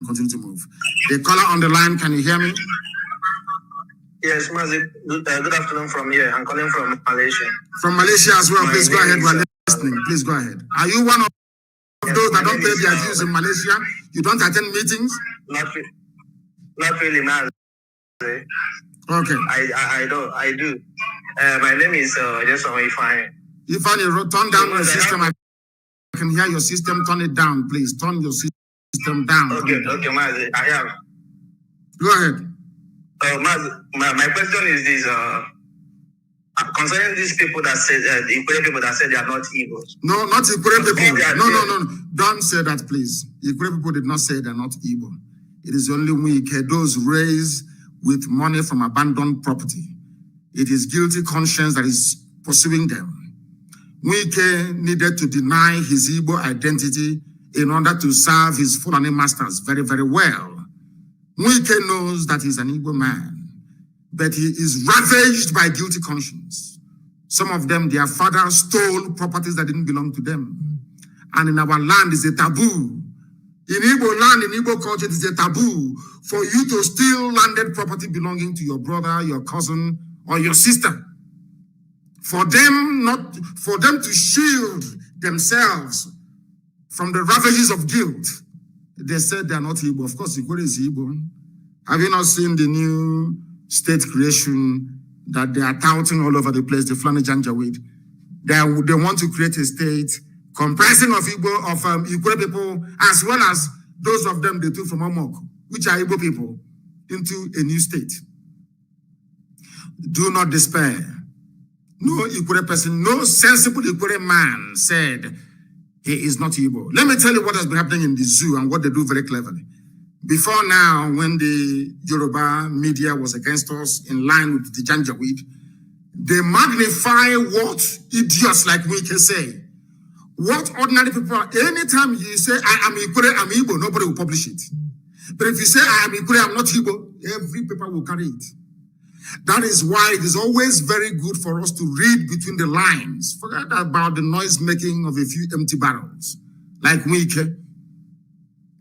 continue to move. The caller on the line, can you hear me? Yes, Mazi. Good afternoon from here. I'm calling from Malaysia. From Malaysia as well. Please go ahead. We're listening. Please go ahead. Are you one of those that don't pay their dues in Malaysia? You don't attend meetings? Not really, Mazi. Okay. I do. My name is just Ifeanyi. Ifeanyi, turn down your system. I can hear your system. Turn it down, please. Turn your system down. Okay, Mazi. I have. Go ahead. Mazi, my question is this: concerning these people that said the Ikure people that said they are not Igbo. No, not Ikure people. No. Don't say that, please. Ikure people did not say they're not Igbo. It is only Wike, those raised with money from abandoned property. It is guilty conscience that is pursuing them. Wike needed to deny his Igbo identity in order to serve his Fulani masters very, very well. Wike knows that he's an Igbo man, but he is ravaged by guilty conscience. Some of them, their fathers stole properties that didn't belong to them. And in our land, it's a taboo. In Igbo land, in Igbo culture, it is a taboo for you to steal landed property belonging to your brother, your cousin, or your sister. For them to shield themselves from the ravages of guilt, they said they are not Igbo. Of course, Igbo is Igbo. Have you not seen the new state creation that they are touting all over the place, the Fulani Janjaweed? They want to create a state comprising of Igbo, of Ikure people, as well as those of them they took from Omok, which are Igbo people, into a new state. Do not despair. No Ikure person, no sensible Ikure man said he is not Igbo. Let me tell you what has been happening in the zoo and what they do very cleverly. Before now, when the Yoruba media was against us in line with the Janjaweed, they magnify what idiots like we can say. What ordinary people are, anytime you say, I am Ikure, I'm Igbo, nobody will publish it. But if you say, I am Ikure, I'm not Igbo, every paper will carry it. That is why it is always very good for us to read between the lines. Forget about the noise making of a few empty barrels, like Wike,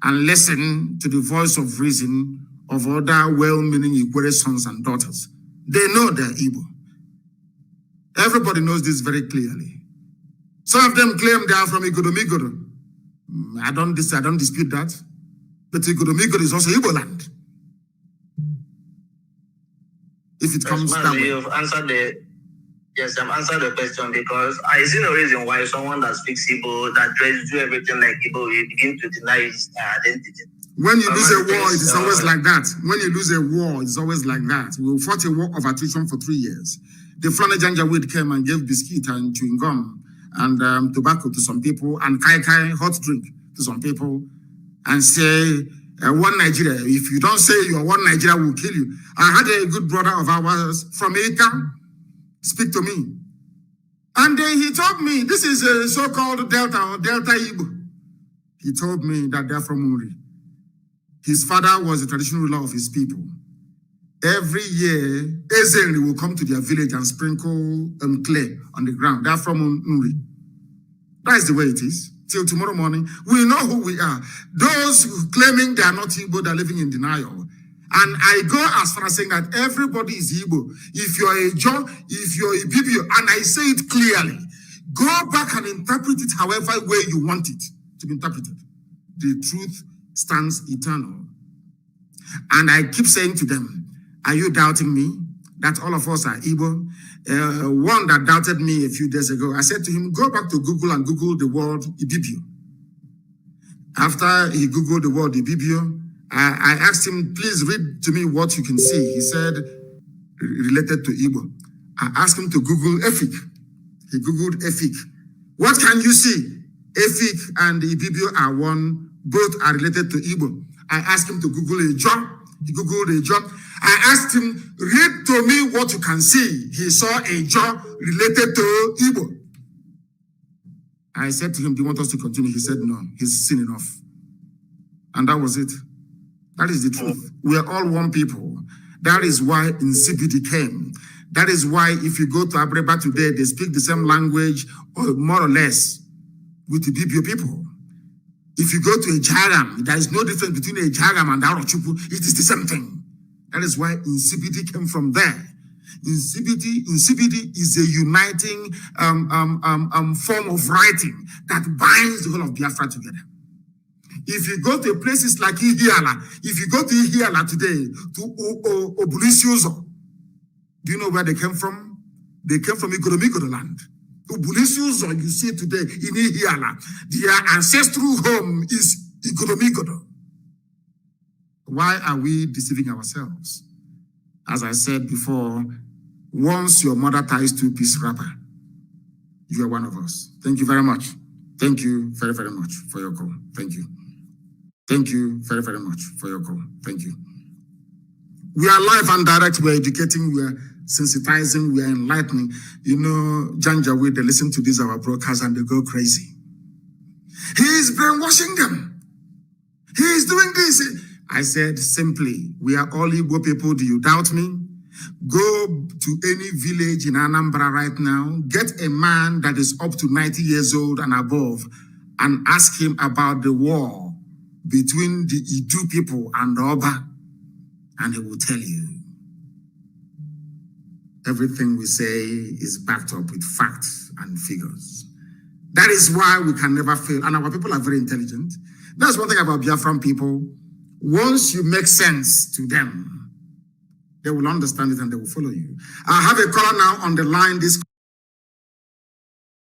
and listen to the voice of reason of other well-meaning Ikure sons and daughters. They know they're Igbo. Everybody knows this very clearly. Some of them claim they are from Igodomigoro. I don't dispute that. But Igodomigoro is also Igbo land. If it comes that way. You've answered I've answered the question because I see no reason why someone that speaks Igbo, that tries to do everything like Igbo, will begin to deny his identity. When you lose a war, it is always like that. When you lose a war, it's always like that. We fought a war of attrition for 3 years. The Fulani Janjaweed came and gave biscuit and chewing gum and tobacco to some people and kai hot drink to some people and say, one Nigeria, if you don't say you're one Nigeria, we'll kill you. I had a good brother of ours from Ika speak to me. And he told me, this is a so-called Delta or Delta Igbo. He told me that they're from Uri. His father was the traditional ruler of his people. Every year, Ezeri will come to their village and sprinkle clay on the ground. They're from Uri. That is the way it is. Till tomorrow morning, we know who we are. Those claiming they are not Igbo, they're living in denial. And I go as far as saying that everybody is Igbo. If you're a John, if you're a Bibio, and I say it clearly, go back and interpret it however way you want it to be interpreted. The truth stands eternal. And I keep saying to them, are you doubting me? That all of us are Igbo? One that doubted me a few days ago, I said to him, go back to Google and Google the word Ibibio. After he Googled the word Ibibio, I asked him, please read to me what you can see. He said, related to Igbo. I asked him to Google Efik. He Googled Efik. What can you see? Efik and Ibibio are one, both are related to Igbo. I asked him to Google a job. He Googled a job. I asked him, read to me what you can see. He saw a job related to Igbo. I said to him, do you want us to continue? He said, no, he's seen enough. And that was it. That is the truth. We are all one people. That is why insipidity came. That is why if you go to Abreba today, they speak the same language, or more or less, with the Bibio people. If you go to a Jagam, there is no difference between a Jagam and Arochukwu. It is the same thing. That is why insipidity came from there. Insipidity is a uniting form of writing that binds the whole of Biafra together. If you go to places like Ihiala, if you go to Ihiala today, to Obulisiozo, do you know where they came from? They came from Igoromigodo land. Obulisiozo, you see today in Ihiala, their ancestral home is Igoromigodo. Why are we deceiving ourselves? As I said before, once your mother ties two-piece wrapper, you are one of us. Thank you very much. Thank you very, very much for your call. Thank you. Thank you very, very much for your call. Thank you. We are live and direct. We are educating. We are sensitizing. We are enlightening. You know, Janjaweed, they listen to these our broadcasts and they go crazy. He is brainwashing them. He is doing this. I said simply, we are all Igbo people. Do you doubt me? Go to any village in Anambra right now, get a man that is up to 90 years old and above, and ask him about the war between the Idu people and the Oba, and he will tell you. Everything we say is backed up with facts and figures. That is why we can never fail. And our people are very intelligent. That's one thing about Biafran people. Once you make sense to them, they will understand it and they will follow you. I have a caller now on the line. This